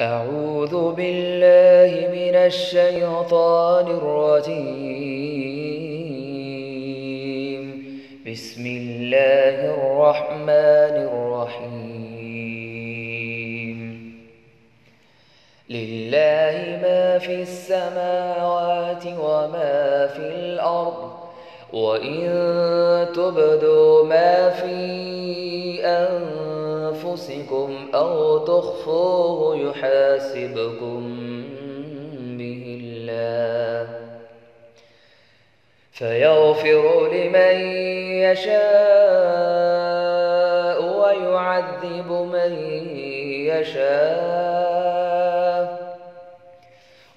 أعوذ بالله من الشيطان الرجيم. بسم الله الرحمن الرحيم. لله ما في السماوات وما في الأرض، وإن تبدوا ما في أنفسكم أو تخفوه يحاسبكم به الله، فيغفر لمن يشاء ويعذب من يشاء،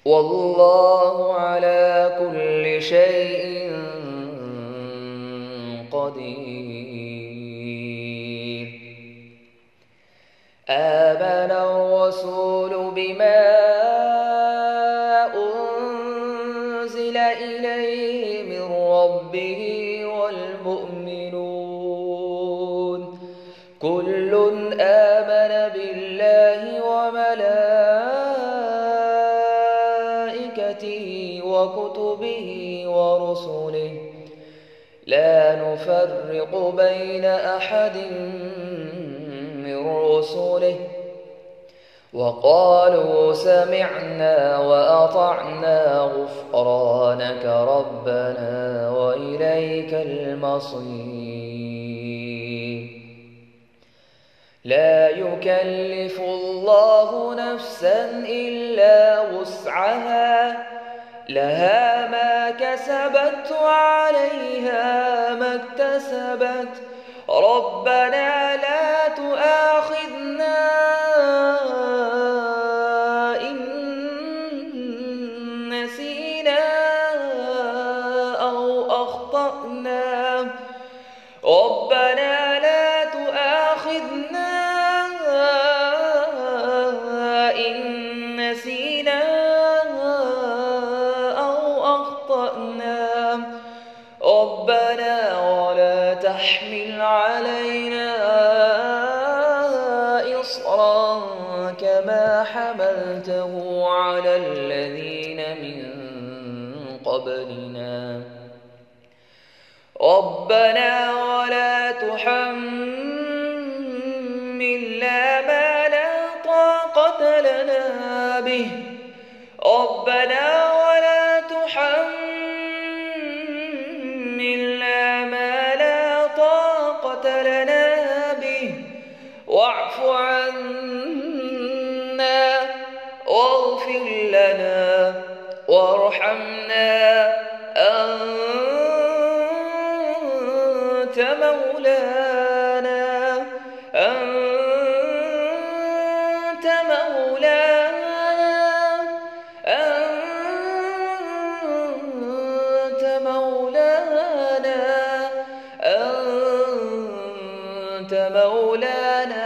والله على كل شيء قدير. آمن الرسول بما أنزل إليه من ربه والمؤمنون كل آمن بالله وملائكته وكتبه ورسله لا نفرق بين أحد من رسله، وقالوا سمعنا وأطعنا غفرانك ربنا وإليك المصير. لا يكلف الله نفسا إلا وسعها، لها ما كسبت وعليها ما اكتسبت، ربنا لا تؤاخذنا إن نسينا أو أخطأنا، ربنا لا تؤاخذنا إن نسينا أو أخطأنا، ربنا ولا تحمل علينا إصرا كما حملته على الذين من قبلنا، ربنا ولا تحملنا ما لا طاقة لنا به، ربنا ولا تحملنا ما لا طاقة لنا به، واعف عنا واغفر لنا وارحمنا أنت مولانا، أنت مولانا، أنت مولانا، أنت مولانا